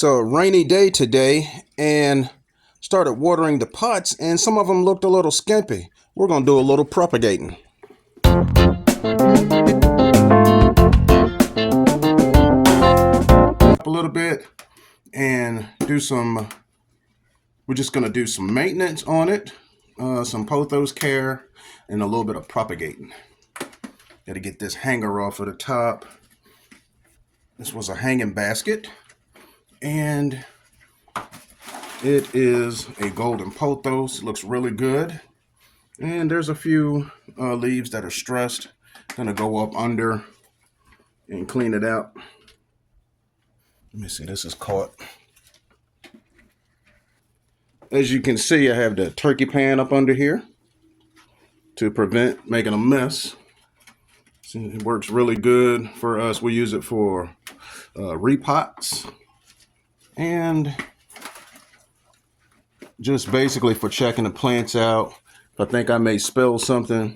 It's a rainy day today and started watering the pots, and some of them looked a little skimpy. We're going to do a little propagating. Up a little bit and we're just going to do some maintenance on it, some Pothos care, and a little bit of propagating. Got to get this hanger off of the top. This was a hanging basket, and it is a golden Pothos. Looks really good. And there's a few leaves that are stressed. Gonna go up under and clean it out. Let me see, this is caught. As you can see, I have the turkey pan up under here to prevent making a mess. See, it works really good for us. We use it for repots and just basically for checking the plants out. If I think I may spill some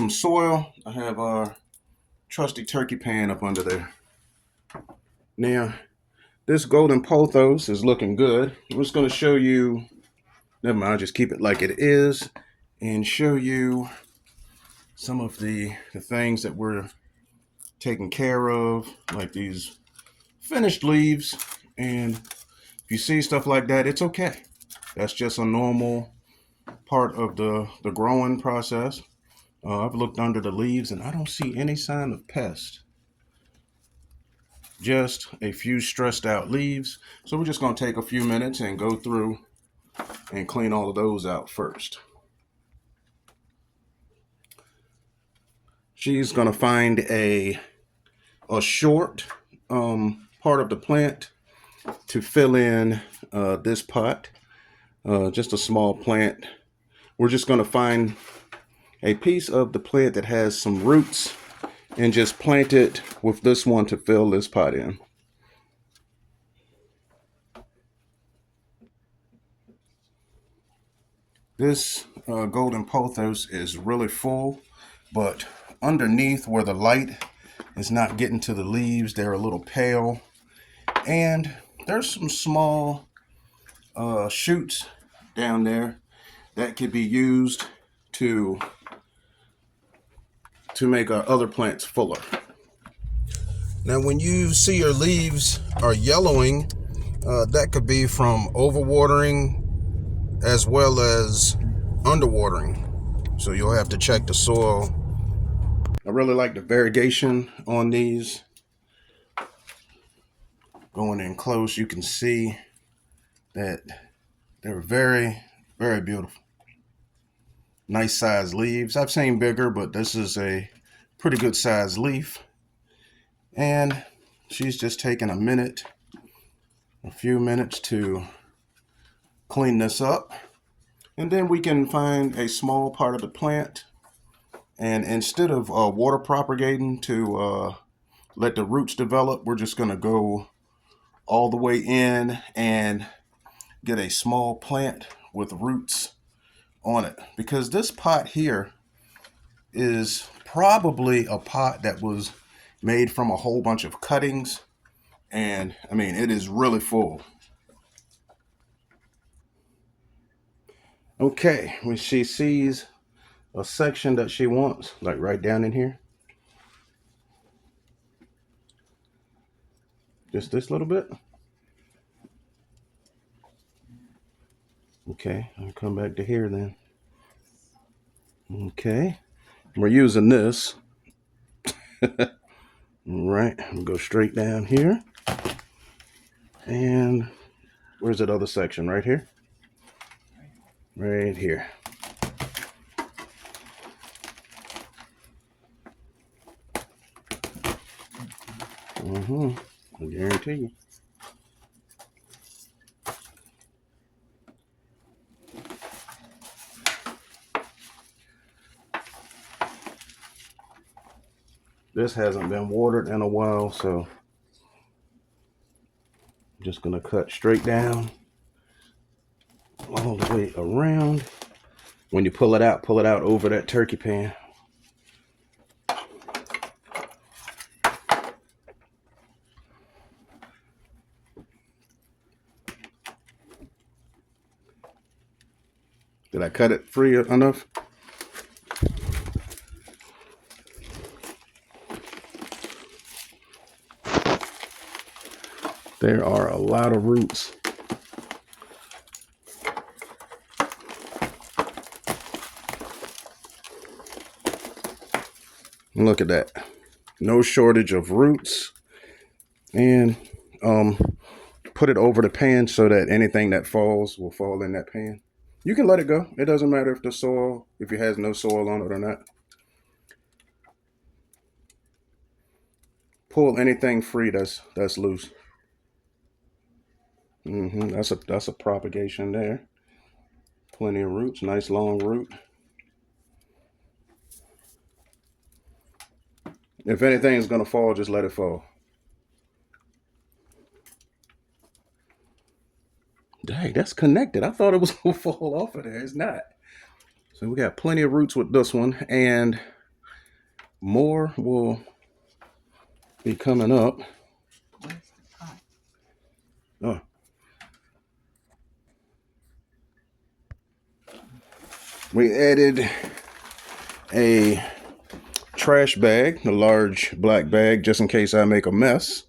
soil, I have our trusty turkey pan up under there. Now, this golden Pothos is looking good. I'm just going to show you, never mind, I'll just keep it like it is and show you some of the things that we're taking care of, like these finished leaves. And if you see stuff like that, it's okay. That's just a normal part of the growing process. I've looked under the leaves and I don't see any sign of pest. Just a few stressed out leaves. So we're just going to take a few minutes and go through and clean all of those out first. She's going to find a short part of the plant to fill in this pot. Just a small plant. We're just going to find a piece of the plant that has some roots and just plant it with this one to fill this pot in. This golden Pothos is really full, but underneath where the light is not getting to the leaves, they're a little pale, and there's some small shoots down there that could be used to make our other plants fuller. Now, when you see your leaves are yellowing, that could be from overwatering as well as underwatering. So you'll have to check the soil. I really like the variegation on these. Going in close, you can see that they're very, very beautiful. Nice sized leaves. I've seen bigger, but this is a pretty good sized leaf. And she's just taking a few minutes to clean this up. And then we can find a small part of the plant. And instead of water propagating to let the roots develop, we're just going to go all the way in and get a small plant with roots on it, because this pot here is probably a pot that was made from a whole bunch of cuttings, and I mean, it is really full. Okay, when she sees a section that she wants, like right down in here, just this little bit. Okay, I'll come back to here then. Okay, we're using this. All right, I'll go straight down here. And where's that other section? Right here? Right here. I guarantee you. This hasn't been watered in a while, so I'm just gonna cut straight down all the way around. When you pull it out over that turkey pan. Did I cut it free enough? There are a lot of roots. Look at that. No shortage of roots. And put it over the pan so that anything that falls will fall in that pan. You can let it go. It doesn't matter if it has no soil on it or not. Pull anything free that's loose. That's a propagation there. Plenty of roots. Nice long root. If anything is going to fall, just let it fall. Dang, that's connected. I thought it was going to fall off of there. It's not. So we got plenty of roots with this one, and more will be coming up. Where's the pot? Oh. We added a trash bag, a large black bag, just in case I make a mess.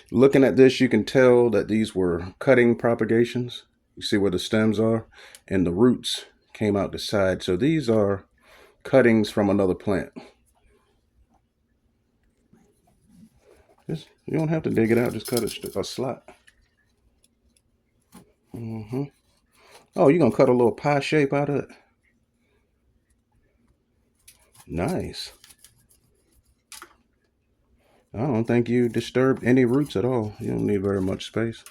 Looking at this, you can tell that these were cutting propagations. You see where the stems are, and the roots came out the side. So these are cuttings from another plant. You don't have to dig it out, just cut a slot. Oh, you're gonna cut a little pie shape out of it? Nice. I don't think you disturbed any roots at all. You don't need very much space.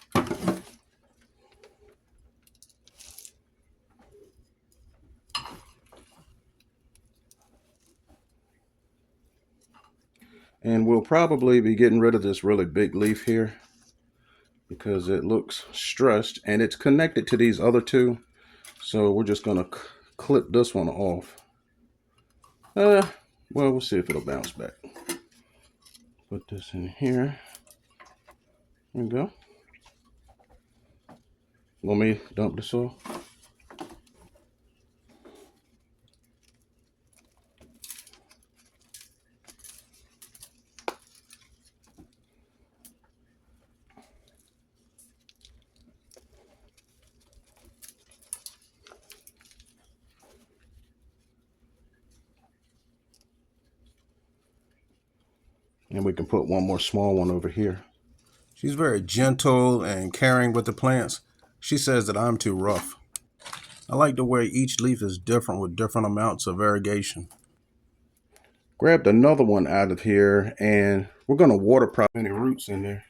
And we'll probably be getting rid of this really big leaf here because it looks stressed and it's connected to these other two. So we're just gonna clip this one off. Well, we'll see if it'll bounce back. Put this in here. There we go. Want me to dump the soil? And we can put one more small one over here. She's very gentle and caring with the plants. She says that I'm too rough. I like the way each leaf is different with different amounts of variegation. Grabbed another one out of here, and we're going to water prop any roots in there.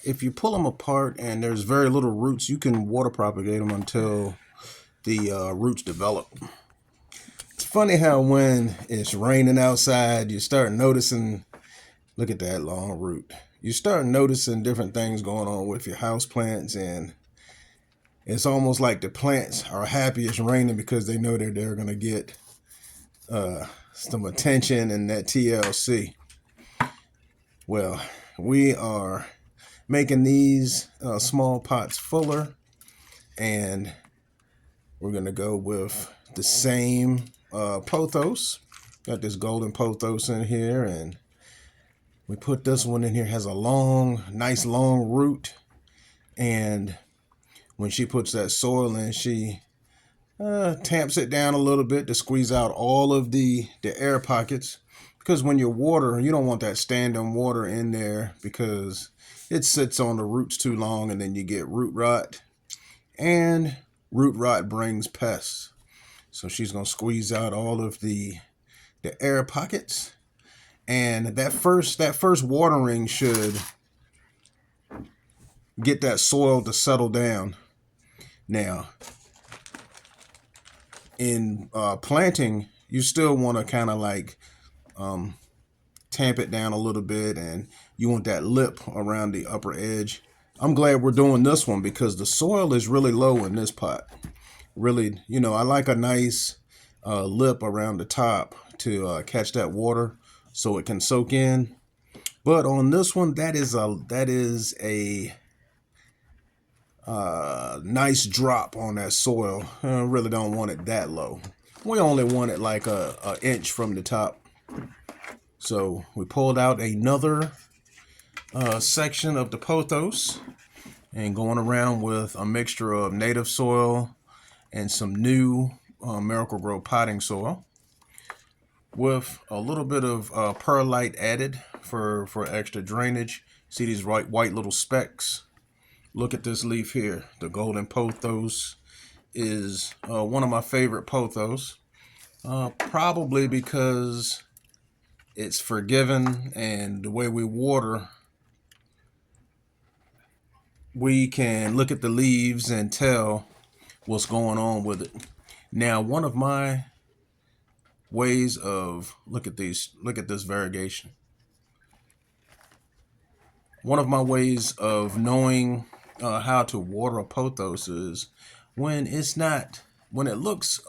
If you pull them apart and there's very little roots, you can water propagate them until the roots develop. It's funny how when it's raining outside, you start noticing, look at that long root. You start noticing different things going on with your house plants, and it's almost like the plants are happy it's raining because they know that they're going to get some attention and that TLC. Well, we are making these small pots fuller, and we're going to go with the same Pothos. Got this golden Pothos in here, and we put this one in here. Has a nice long root, and when she puts that soil in, she tamps it down a little bit to squeeze out all of the air pockets, because when you water, you don't want that standing water in there because it sits on the roots too long and then you get root rot, and root rot brings pests. So she's going to squeeze out all of the air pockets, and that first watering should get that soil to settle down. Now, in planting, you still want to kind of like tamp it down a little bit, and you want that lip around the upper edge. I'm glad we're doing this one because the soil is really low in this pot. Really, I like a nice lip around the top to catch that water so it can soak in. But on this one, that is a nice drop on that soil. I really don't want it that low. We only want it like a inch from the top. So we pulled out another section of the pothos and going around with a mixture of native soil and some new Miracle-Gro potting soil with a little bit of perlite added for extra drainage. See these white little specks? Look at this leaf here. The golden pothos is one of my favorite pothos, probably because it's forgiving, and the way we water, we can look at the leaves and tell what's going on with it. Now, one of my ways of look at this variegation. One of my ways of knowing how to water a pothos is when it looks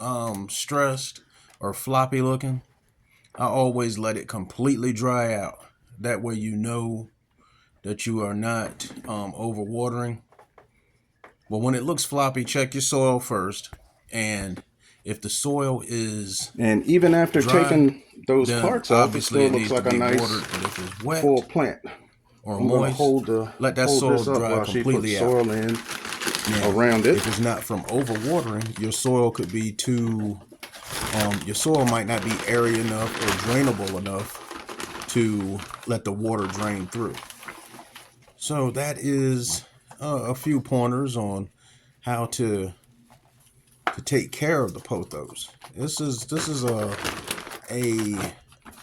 stressed or floppy looking. I always let it completely dry out. That way you know that you are not over watering. But when it looks floppy, check your soil first, and if the soil is And even after dry, taking those then parts off, it obviously still it looks needs like to a be nice watered. But if it's wet full plant. or I'm going to moist, hold let that soil this up dry while she puts completely out. soil in Now, around it. if it's not from overwatering, your soil could be too. Your soil might not be airy enough or drainable enough to let the water drain through. So that is a few pointers on how to take care of the pothos. This is a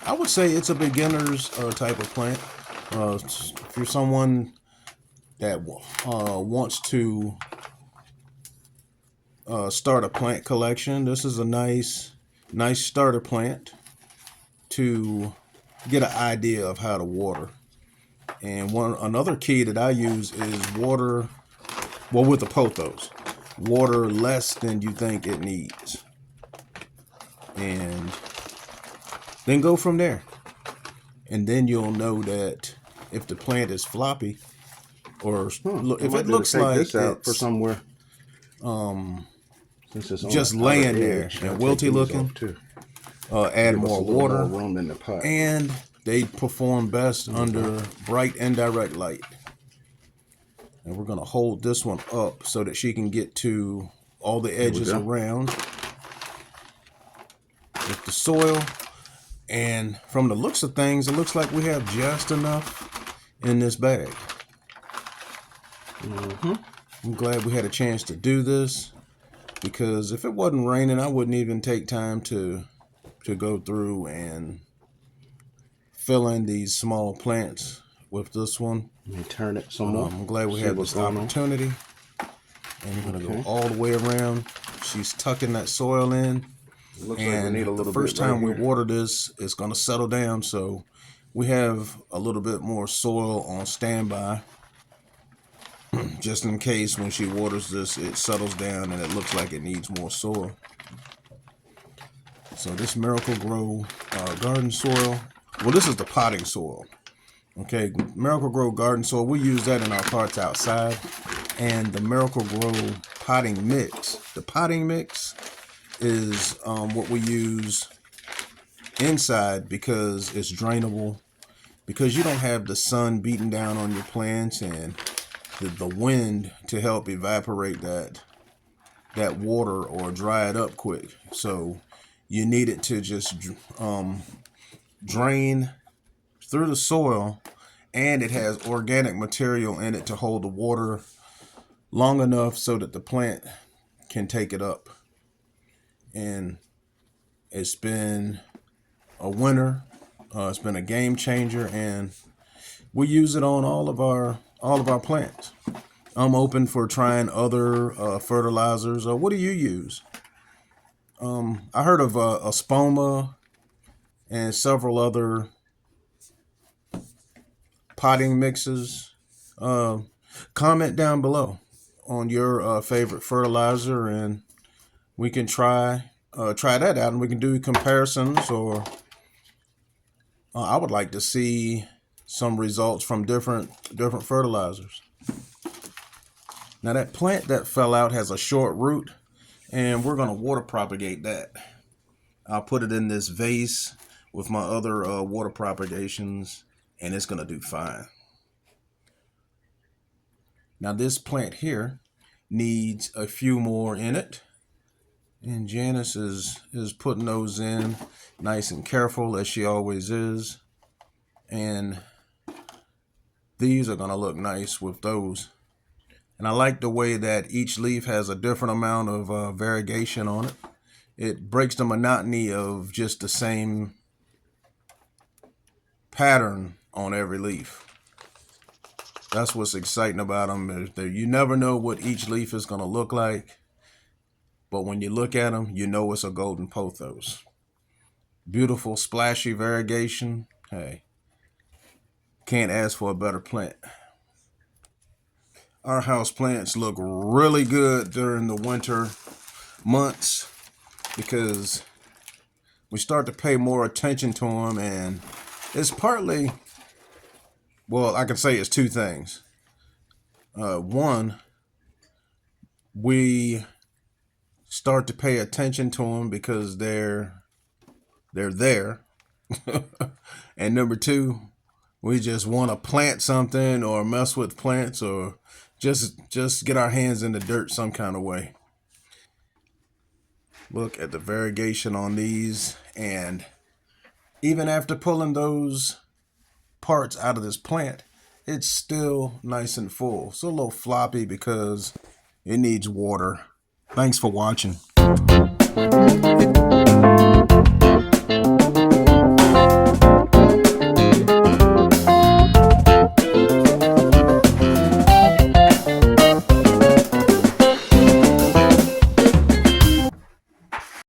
I would say it's a beginner's type of plant. If you're someone that wants to start a plant collection, this is a nice starter plant to get an idea of how to water. And another key that I use is water, well, with the pothos, water less than you think it needs, and then go from there. And then you'll know that if the plant is floppy, or if it looks like this out it's for somewhere, since it's on just the outer laying there edge, and I'll take wilty these looking, off too. add Give us more a little water, more room in the pot. and they perform best under bright indirect light. And we're going to hold this one up so that she can get to all the edges around with the soil. And from the looks of things, it looks like we have just enough in this bag. I'm glad we had a chance to do this, because if it wasn't raining, I wouldn't even take time to go through and fill in these small plants with this one. Let me turn it some more. I'm glad we had this opportunity. And we're going to go all the way around. She's tucking that soil in. Looks and like we need a little the first bit right time we here. water this, it's going to settle down. So we have a little bit more soil on standby, just in case when she waters this, it settles down and it looks like it needs more soil. So this Miracle-Gro garden soil, well, this is the potting soil. Okay, Miracle-Gro garden soil, we use that in our pots outside. And the Miracle-Gro potting mix, the potting mix is what we use inside because it's drainable, because you don't have the sun beating down on your plants and the wind to help evaporate that water or dry it up quick. So you need it to just drain through the soil, and it has organic material in it to hold the water long enough so that the plant can take it up. And it's been a winner. It's been a game changer, and we use it on all of our plants. I'm open for trying other fertilizers. What do you use? I heard of Spoma and several other potting mixes. Comment down below on your favorite fertilizer, and we can try that out, and we can do comparisons. Or I would like to see some results from different fertilizers. Now that plant that fell out has a short root, and we're going to water propagate that. I'll put it in this vase with my other water propagations, and it's going to do fine. Now this plant here needs a few more in it, and Janice is putting those in nice and careful, as she always is. And these are going to look nice with those. And I like the way that each leaf has a different amount of variegation on it. It breaks the monotony of just the same pattern on every leaf. That's what's exciting about them. You never know what each leaf is going to look like, but when you look at them, you know it's a golden pothos. Beautiful splashy variegation. Hey, can't ask for a better plant. Our house plants look really good during the winter months because we start to pay more attention to them, and it's partly, well, I can say it's two things. One, we start to pay attention to them because they're there. And number two, we just want to plant something or mess with plants or just get our hands in the dirt some kind of way. Look at the variegation on these, and even after pulling those parts out of this plant, it's still nice and full. So a little floppy because it needs water. Thanks for watching.